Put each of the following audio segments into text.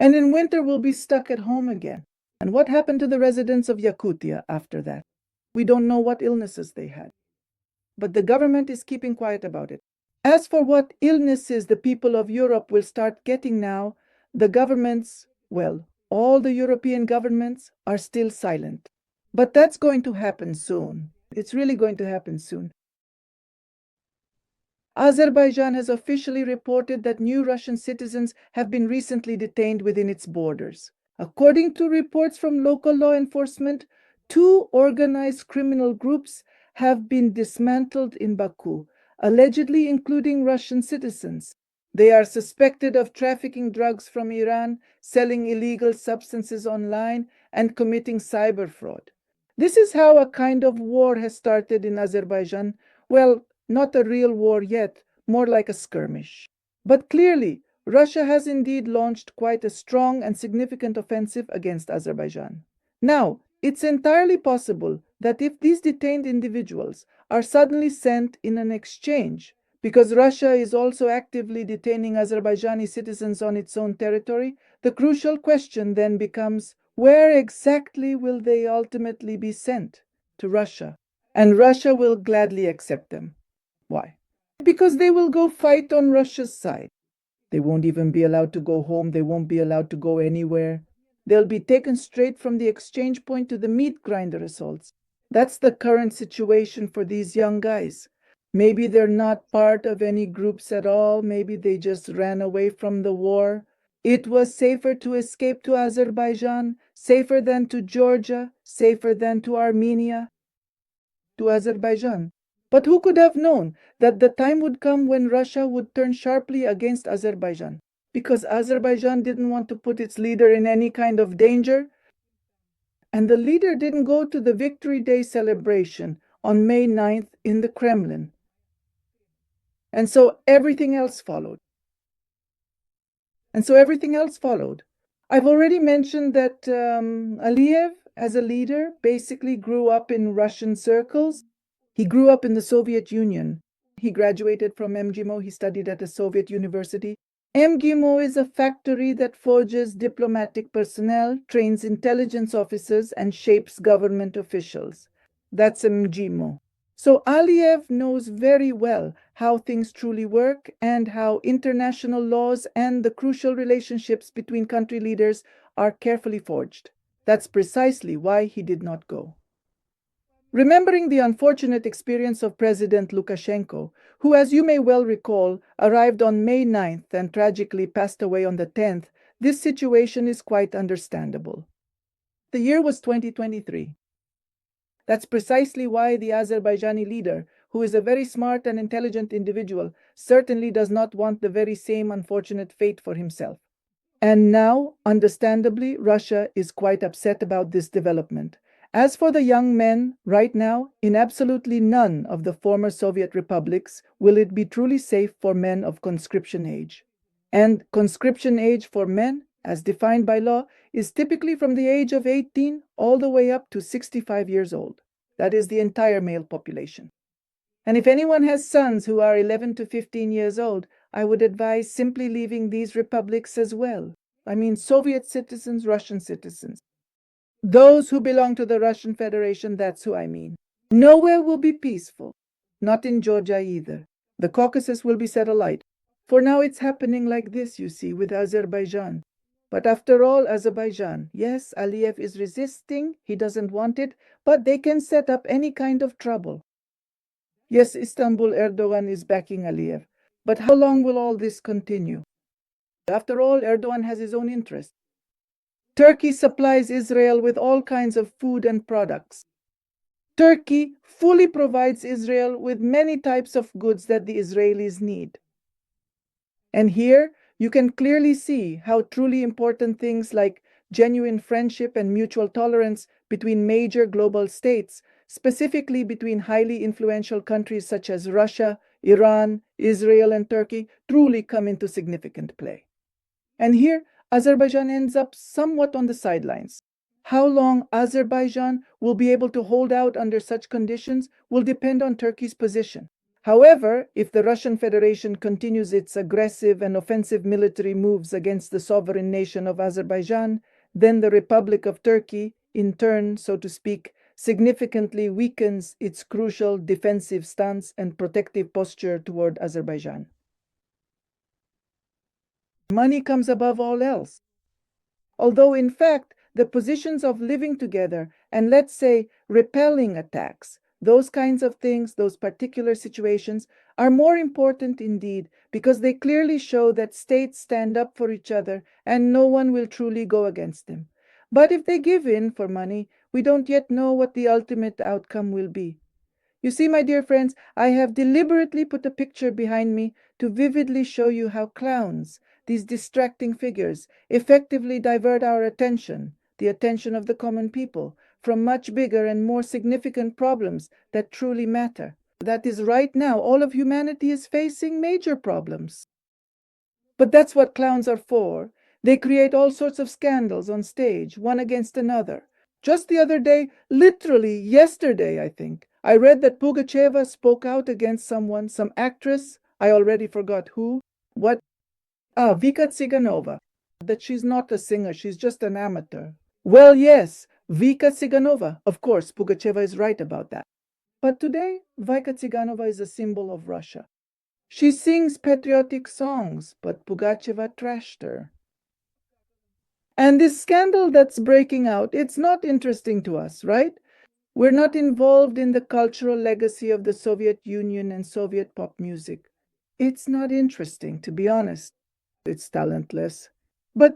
And in winter, we'll be stuck at home again. And what happened to the residents of Yakutia after that? We don't know what illnesses they had. But the government is keeping quiet about it. As for what illnesses the people of Europe will start getting now, the governments, well, all the European governments are still silent. But that's going to happen soon. It's really going to happen soon. Azerbaijan has officially reported that new Russian citizens have been recently detained within its borders. According to reports from local law enforcement, 2 organized criminal groups have been dismantled in Baku, allegedly including Russian citizens. They are suspected of trafficking drugs from Iran, selling illegal substances online, and committing cyber fraud. This is how a kind of war has started in Azerbaijan. Well, not a real war yet, more like a skirmish. But clearly, Russia has indeed launched quite a strong and significant offensive against Azerbaijan. Now, it's entirely possible that if these detained individuals are suddenly sent in an exchange, because Russia is also actively detaining Azerbaijani citizens on its own territory, the crucial question then becomes, where exactly will they ultimately be sent? To Russia. And Russia will gladly accept them. Why? Because they will go fight on Russia's side. They won't even be allowed to go home. They won't be allowed to go anywhere. They'll be taken straight from the exchange point to the meat grinder assaults. That's the current situation for these young guys. Maybe they're not part of any groups at all. Maybe they just ran away from the war. It was safer to escape to Azerbaijan, safer than to Georgia, safer than to Armenia, to Azerbaijan. But who could have known that the time would come when Russia would turn sharply against Azerbaijan? Because Azerbaijan didn't want to put its leader in any kind of danger. And the leader didn't go to the Victory Day celebration on May 9th in the Kremlin. And so everything else followed. I've already mentioned that Aliyev, as a leader, basically grew up in Russian circles. He grew up in the Soviet Union. He graduated from MGIMO. He studied at a Soviet university. MGIMO is a factory that forges diplomatic personnel, trains intelligence officers, and shapes government officials. That's MGIMO. So Aliyev knows very well how things truly work and how international laws and the crucial relationships between country leaders are carefully forged. That's precisely why he did not go. Remembering the unfortunate experience of President Lukashenko, who, as you may well recall, arrived on May 9th and tragically passed away on the 10th, this situation is quite understandable. The year was 2023. That's precisely why the Azerbaijani leader, who is a very smart and intelligent individual, certainly does not want the very same unfortunate fate for himself. And now, understandably, Russia is quite upset about this development. As for the young men, right now, in absolutely none of the former Soviet republics will it be truly safe for men of conscription age. And conscription age for men, as defined by law, is typically from the age of 18 all the way up to 65 years old. That is the entire male population. And if anyone has sons who are 11 to 15 years old, I would advise simply leaving these republics as well. I mean, Soviet citizens, Russian citizens. Those who belong to the Russian Federation, that's who I mean. Nowhere will be peaceful. Not in Georgia either. The Caucasus will be set alight. For now it's happening like this, you see, with Azerbaijan. But after all, Azerbaijan, yes, Aliyev is resisting, he doesn't want it, but they can set up any kind of trouble. Yes, Istanbul Erdogan is backing Aliyev. But how long will all this continue? After all, Erdogan has his own interests. Turkey supplies Israel with all kinds of food and products. Turkey fully provides Israel with many types of goods that the Israelis need. And here you can clearly see how truly important things like genuine friendship and mutual tolerance between major global states, specifically between highly influential countries such as Russia, Iran, Israel, and Turkey, truly come into significant play. And here, Azerbaijan ends up somewhat on the sidelines. How long Azerbaijan will be able to hold out under such conditions will depend on Turkey's position. However, if the Russian Federation continues its aggressive and offensive military moves against the sovereign nation of Azerbaijan, then the Republic of Turkey, in turn, so to speak, significantly weakens its crucial defensive stance and protective posture toward Azerbaijan. Money comes above all else. Although, in fact, the positions of living together and, let's say, repelling attacks, those kinds of things, those particular situations, are more important indeed because they clearly show that states stand up for each other and no one will truly go against them. But if they give in for money, we don't yet know what the ultimate outcome will be. You see, my dear friends, I have deliberately put a picture behind me to vividly show you how clowns, these distracting figures, effectively divert our attention, the attention of the common people, from much bigger and more significant problems that truly matter. That is, right now, all of humanity is facing major problems. But that's what clowns are for. They create all sorts of scandals on stage, one against another. Just the other day, literally yesterday, I think, I read that Pugacheva spoke out against someone, some actress, I already forgot who. What? Vika Tsiganova. That she's not a singer, she's just an amateur. Well, yes, Vika Tsiganova. Of course, Pugacheva is right about that. But today, Vika Tsiganova is a symbol of Russia. She sings patriotic songs, but Pugacheva trashed her. And this scandal that's breaking out, it's not interesting to us, right? We're not involved in the cultural legacy of the Soviet Union and Soviet pop music. It's not interesting, to be honest. It's talentless. But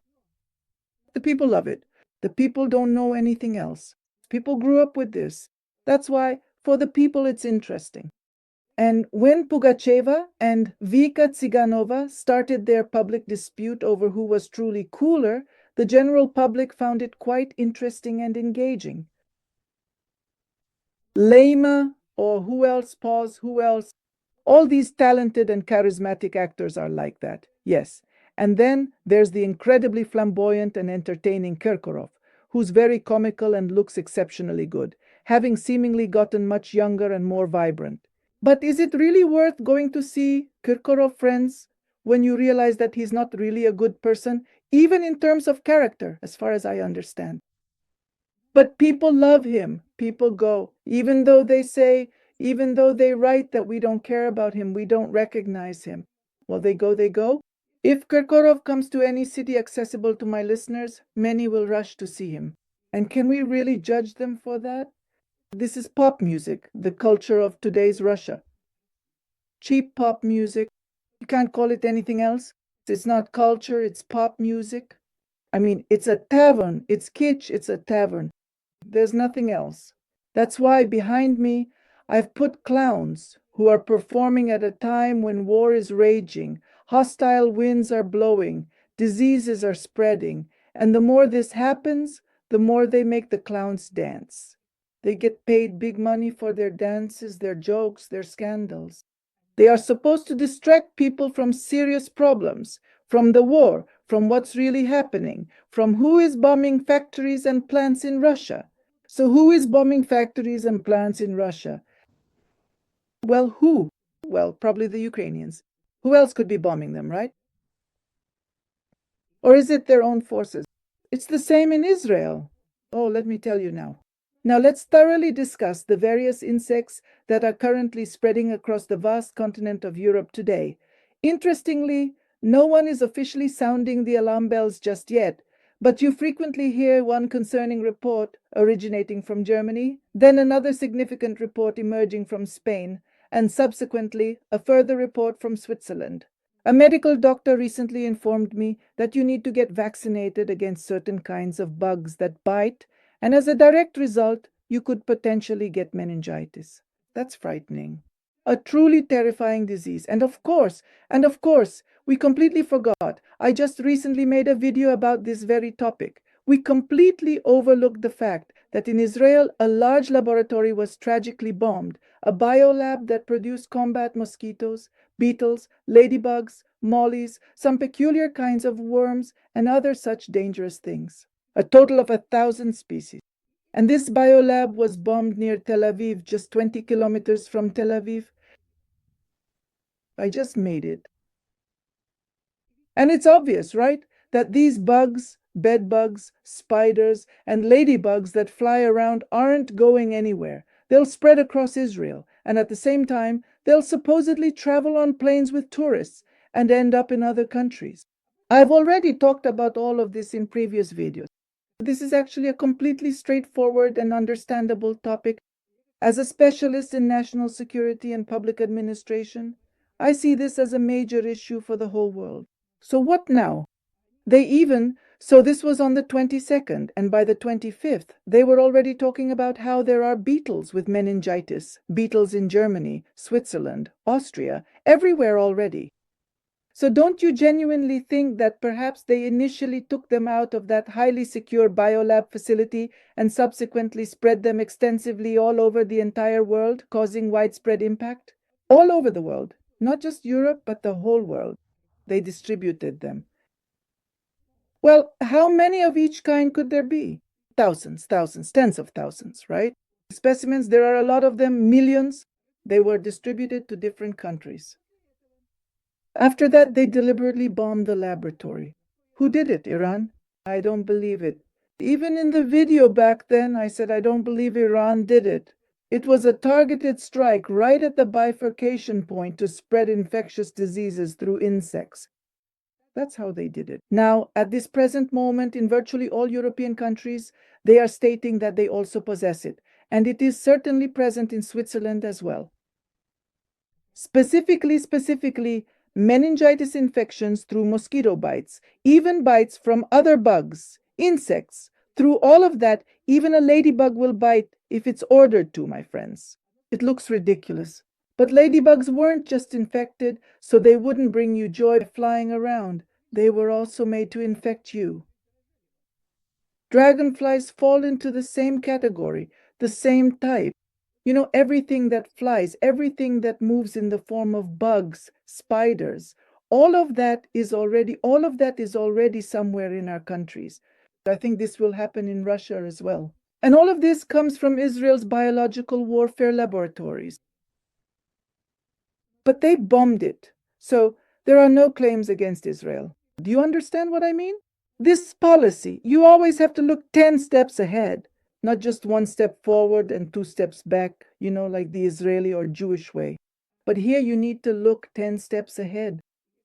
the people love it. The people don't know anything else. People grew up with this. That's why, for the people, it's interesting. And when Pugacheva and Vika Tsiganova started their public dispute over who was truly cooler, the general public found it quite interesting and engaging. Lema, or who else, pause, who else? All these talented and charismatic actors are like that, yes. And then there's the incredibly flamboyant and entertaining Kirkorov, who's very comical and looks exceptionally good, having seemingly gotten much younger and more vibrant. But is it really worth going to see Kirkorov, friends, when you realize that he's not really a good person, even in terms of character, as far as I understand? But people love him. People go, even though they write that we don't care about him, we don't recognize him. Well, they go. If Kirkorov comes to any city accessible to my listeners, many will rush to see him. And can we really judge them for that? This is pop music, the culture of today's Russia. Cheap pop music. You can't call it anything else. It's not culture, it's pop music. I mean, it's a tavern. It's kitsch, it's a tavern. There's nothing else. That's why behind me, I've put clowns who are performing at a time when war is raging, hostile winds are blowing, diseases are spreading, and the more this happens, the more they make the clowns dance. They get paid big money for their dances, their jokes, their scandals. They are supposed to distract people from serious problems, from the war, from what's really happening, from who is bombing factories and plants in Russia. So who is bombing factories and plants in Russia? Well, who? Well, probably the Ukrainians. Who else could be bombing them, right? Or is it their own forces? It's the same in Israel. Oh, let me tell you now. Now let's thoroughly discuss the various insects that are currently spreading across the vast continent of Europe today. Interestingly, no one is officially sounding the alarm bells just yet, but you frequently hear one concerning report originating from Germany, then another significant report emerging from Spain, and subsequently a further report from Switzerland. A medical doctor recently informed me that you need to get vaccinated against certain kinds of bugs that bite, and as a direct result, you could potentially get meningitis. That's frightening. A truly terrifying disease. And of course, we completely forgot. I just recently made a video about this very topic. We completely overlooked the fact that in Israel, a large laboratory was tragically bombed, a biolab that produced combat mosquitoes, beetles, ladybugs, mollies, some peculiar kinds of worms, and other such dangerous things. A total of 1,000 species. And this biolab was bombed near Tel Aviv, just 20 kilometers from Tel Aviv. I just made it. And it's obvious, right? That these bugs, bed bugs, spiders, and ladybugs that fly around aren't going anywhere. They'll spread across Israel, and at the same time, they'll supposedly travel on planes with tourists and end up in other countries. I've already talked about all of this in previous videos. This is actually a completely straightforward and understandable topic. As a specialist in national security and public administration, I see this as a major issue for the whole world. So what now? So this was on the 22nd, and by the 25th, they were already talking about how there are beetles with meningitis, beetles in Germany, Switzerland, Austria, everywhere already. So don't you genuinely think that perhaps they initially took them out of that highly secure biolab facility and subsequently spread them extensively all over the entire world, causing widespread impact? All over the world, not just Europe, but the whole world. They distributed them. Well, how many of each kind could there be? Thousands, thousands, tens of thousands, right? Specimens, there are a lot of them, millions. They were distributed to different countries. After that, they deliberately bombed the laboratory. Who did it, Iran? I don't believe it. Even in the video back then, I said I don't believe Iran did it. It was a targeted strike right at the bifurcation point to spread infectious diseases through insects. That's how they did it. Now, at this present moment, in virtually all European countries, they are stating that they also possess it, and it is certainly present in Switzerland as well. Specifically, meningitis infections through mosquito bites, even bites from other bugs, insects. Through all of that, even a ladybug will bite if it's ordered to, my friends. It looks ridiculous. But ladybugs weren't just infected so they wouldn't bring you joy flying around. They were also made to infect you. Dragonflies fall into the same category, the same type. Everything that flies, everything that moves in the form of bugs, spiders, all of that is already somewhere in our countries. I think this will happen in Russia as well. And all of this comes from Israel's biological warfare laboratories. But they bombed it. So there are no claims against Israel. Do you understand what I mean? This policy, you always have to look 10 steps ahead, not just one step forward and 2 steps back, like the Israeli or Jewish way. But here you need to look 10 steps ahead.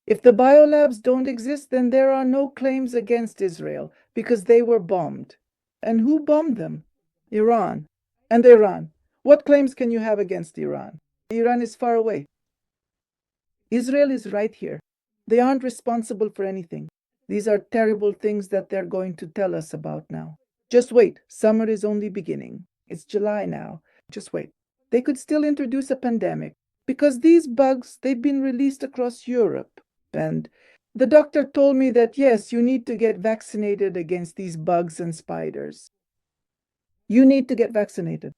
If the biolabs don't exist, then there are no claims against Israel because they were bombed. And who bombed them? Iran. And Iran. What claims can you have against Iran? Iran is far away. Israel is right here. They aren't responsible for anything. These are terrible things that they're going to tell us about now. Just wait. Summer is only beginning. It's July now. Just wait. They could still introduce a pandemic because these bugs, they've been released across Europe. And the doctor told me that, yes, you need to get vaccinated against these bugs and spiders. You need to get vaccinated.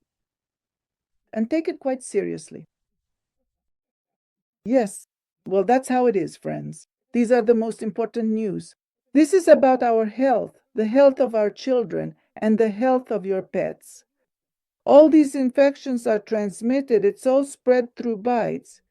And take it quite seriously. Yes. Well, that's how it is, friends. These are the most important news. This is about our health, the health of our children, and the health of your pets. All these infections are transmitted. It's all spread through bites.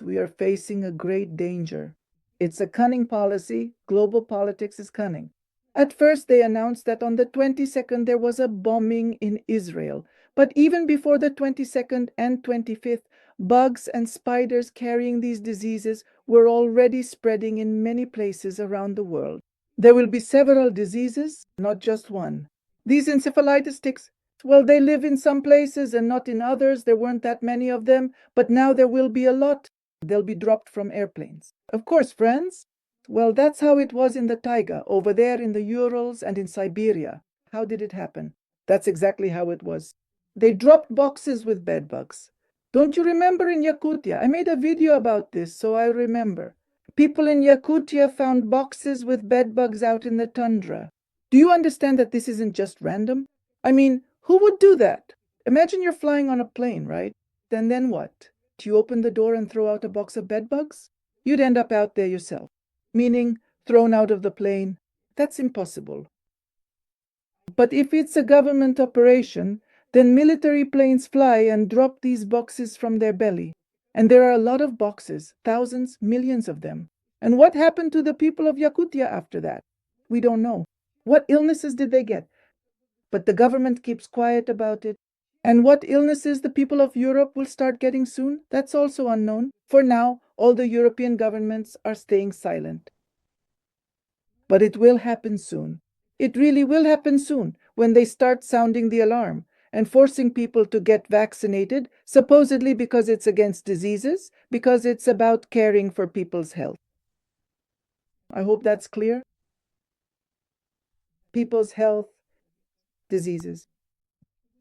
We are facing a great danger. It's a cunning policy. Global politics is cunning. At first, they announced that on the 22nd there was a bombing in Israel. But even before the 22nd and 25th, bugs and spiders carrying these diseases were already spreading in many places around the world. There will be several diseases, not just one. These encephalitis ticks, well, they live in some places and not in others. There weren't that many of them, but now there will be a lot. They'll be dropped from airplanes. Of course, friends. Well, that's how it was in the taiga, over there in the Urals and in Siberia. How did it happen? That's exactly how it was. They dropped boxes with bedbugs. Don't you remember in Yakutia? I made a video about this, so I remember. People in Yakutia found boxes with bedbugs out in the tundra. Do you understand that this isn't just random? I mean, who would do that? Imagine you're flying on a plane, right? Then what? Do you open the door and throw out a box of bedbugs? You'd end up out there yourself. Meaning thrown out of the plane. That's impossible. But if it's a government operation, then military planes fly and drop these boxes from their belly. And there are a lot of boxes, thousands, millions of them. And what happened to the people of Yakutia after that? We don't know. What illnesses did they get? But the government keeps quiet about it. And what illnesses the people of Europe will start getting soon? That's also unknown. For now, all the European governments are staying silent. But it will happen soon. It really will happen soon when they start sounding the alarm and forcing people to get vaccinated, supposedly because it's against diseases, because it's about caring for people's health. I hope that's clear. People's health, diseases.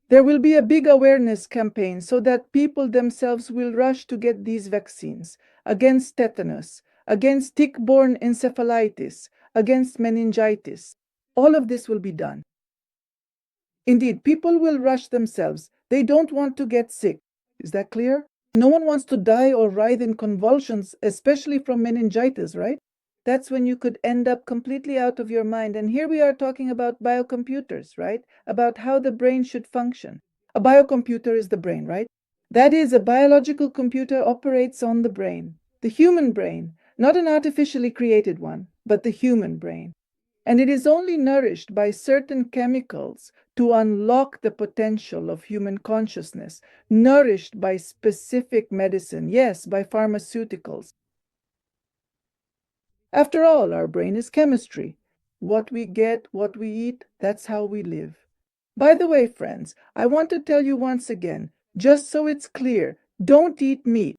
There will be a big awareness campaign so that people themselves will rush to get these vaccines against tetanus, against tick-borne encephalitis, against meningitis. All of this will be done. Indeed, people will rush themselves. They don't want to get sick. Is that clear? No one wants to die or writhe in convulsions, especially from meningitis, right? That's when you could end up completely out of your mind. And here we are talking about biocomputers, right? About how the brain should function. A biocomputer is the brain, right? That is, a biological computer operates on the brain, the human brain, not an artificially created one, but the human brain. And it is only nourished by certain chemicals to unlock the potential of human consciousness, nourished by specific medicine, yes, by pharmaceuticals. After all, our brain is chemistry. What we get, what we eat, that's how we live. By the way, friends, I want to tell you once again, just so it's clear, don't eat meat.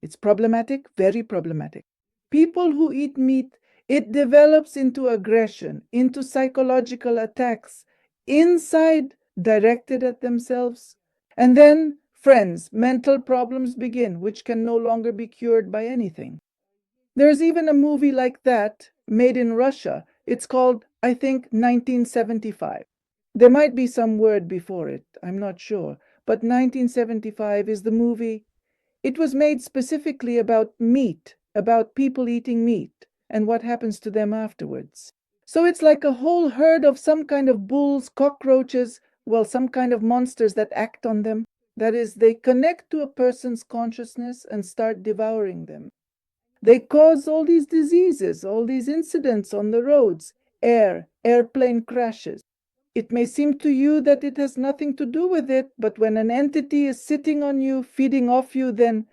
It's problematic, very problematic. People who eat meat, it develops into aggression, into psychological attacks, inside directed at themselves. And then, friends, mental problems begin, which can no longer be cured by anything. There's even a movie like that made in Russia. It's called, I think, 1975. There might be some word before it, I'm not sure. But 1975 is the movie. It was made specifically about meat, about people eating meat, and what happens to them afterwards. So it's like a whole herd of some kind of bulls, cockroaches, well, some kind of monsters that act on them. That is, they connect to a person's consciousness and start devouring them. They cause all these diseases, all these incidents on the roads, airplane crashes. It may seem to you that it has nothing to do with it, but when an entity is sitting on you, feeding off you, then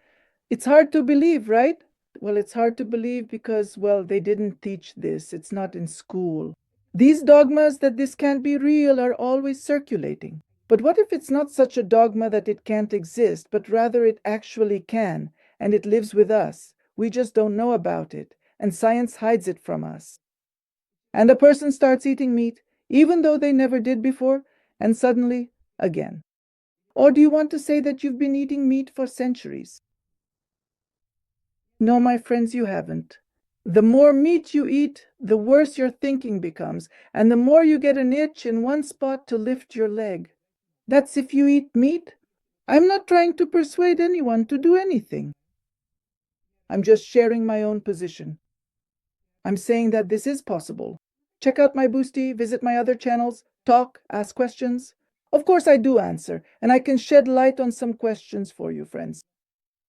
it's hard to believe, right? Well, it's hard to believe because, well, they didn't teach this. It's not in school. These dogmas that this can't be real are always circulating. But what if it's not such a dogma that it can't exist, but rather it actually can, and it lives with us? We just don't know about it, and science hides it from us. And a person starts eating meat, even though they never did before, and suddenly, again. Or do you want to say that you've been eating meat for centuries? No, my friends, you haven't. The more meat you eat, the worse your thinking becomes, and the more you get an itch in one spot to lift your leg. That's if you eat meat. I'm not trying to persuade anyone to do anything. I'm just sharing my own position. I'm saying that this is possible. Check out my Boosty, visit my other channels, talk, ask questions. Of course I do answer, and I can shed light on some questions for you, friends.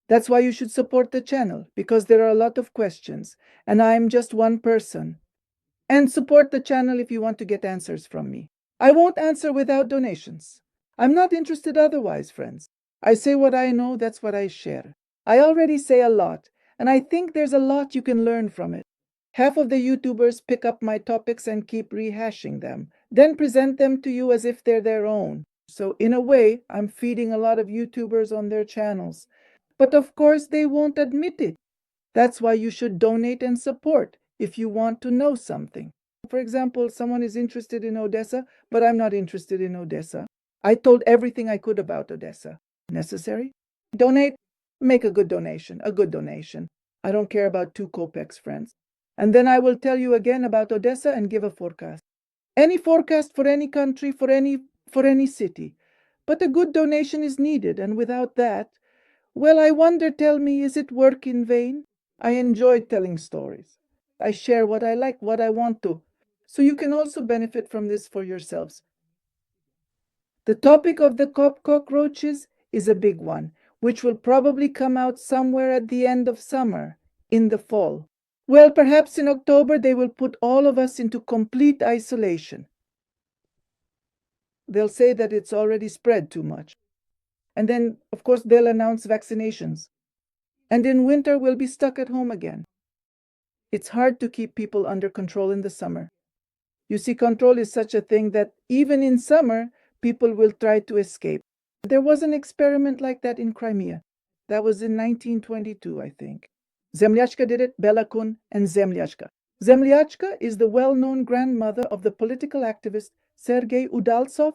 That's why you should support the channel, because there are a lot of questions, and I'm just one person. And support the channel if you want to get answers from me. I won't answer without donations. I'm not interested otherwise, friends. I say what I know, that's what I share. I already say a lot, and I think there's a lot you can learn from it. Half of the YouTubers pick up my topics and keep rehashing them, then present them to you as if they're their own. So in a way, I'm feeding a lot of YouTubers on their channels. But of course, they won't admit it. That's why you should donate and support if you want to know something. For example, someone is interested in Odessa, but I'm not interested in Odessa. I told everything I could about Odessa. Necessary? Donate? Make a good donation, a good donation. I don't care about 2 kopecks, friends. And then I will tell you again about Odessa and give a forecast. Any forecast for any country, for any city. But a good donation is needed, and without that, well, I wonder, tell me, is it work in vain? I enjoy telling stories. I share what I like, what I want to. So you can also benefit from this for yourselves. The topic of the cockroaches is a big one. which will probably come out somewhere at the end of summer, in the fall. Well, perhaps in October they will put all of us into complete isolation. They'll say that it's already spread too much. And then, of course, they'll announce vaccinations. And in winter, we'll be stuck at home again. It's hard to keep people under control in the summer. You see, control is such a thing that even in summer, people will try to escape. There was an experiment like that in Crimea. That was in 1922, I think. Zemlyachka did it, Bela Kun, and Zemlyachka. Zemlyachka is the well-known grandmother of the political activist Sergei Udaltsov.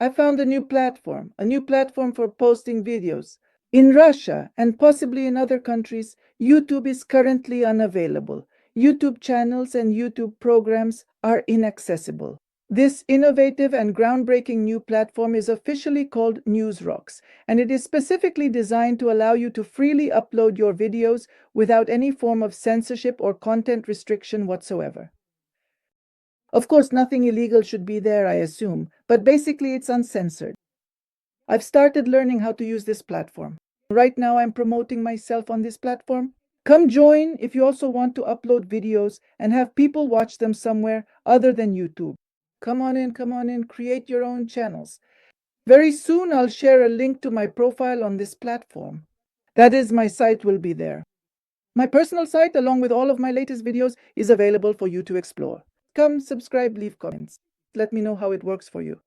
I found a new platform for posting videos. In Russia and possibly in other countries, YouTube is currently unavailable. YouTube channels and YouTube programs are inaccessible. This innovative and groundbreaking new platform is officially called NewsRocks, and it is specifically designed to allow you to freely upload your videos without any form of censorship or content restriction whatsoever. Of course, nothing illegal should be there, I assume, but basically it's uncensored. I've started learning how to use this platform. Right now, I'm promoting myself on this platform. Come join if you also want to upload videos and have people watch them somewhere other than YouTube. Come on in, create your own channels. Very soon, I'll share a link to my profile on this platform. That is, my site will be there. My personal site, along with all of my latest videos, is available for you to explore. Come, subscribe, leave comments. Let me know how it works for you.